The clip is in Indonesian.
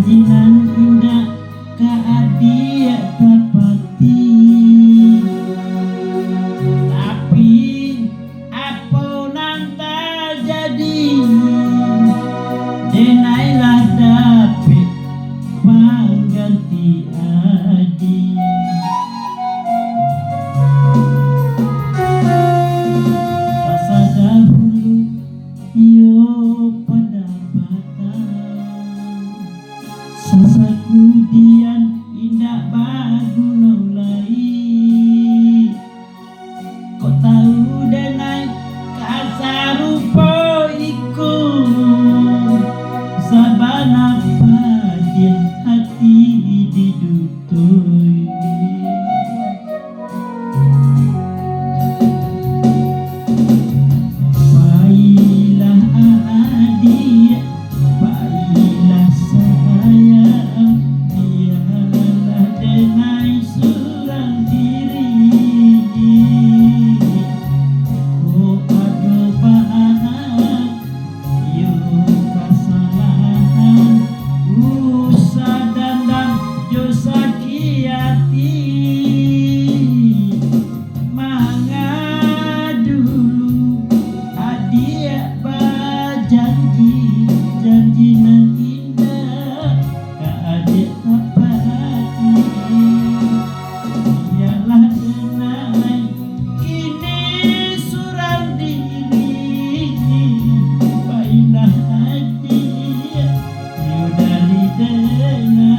janjinan indah keadia tapati, tapi apa nang jadi denailah dapet pangganti adi. Masa dahulu yo pada bata, sasakudian indah bagu nolai. Kau tahu denai kasar rupa iku sabana padien hati didutui. Baiklah adik, baiklah sayang, biarlah denai surang diri. Oh ada bahan, yo kesalahan, usah dandang jo sakit hati. Mangga dulu adik berjanji, janjinan indah ke adik tapati. Biarlah denai kini surang diri, baiklah adik yo dari denai.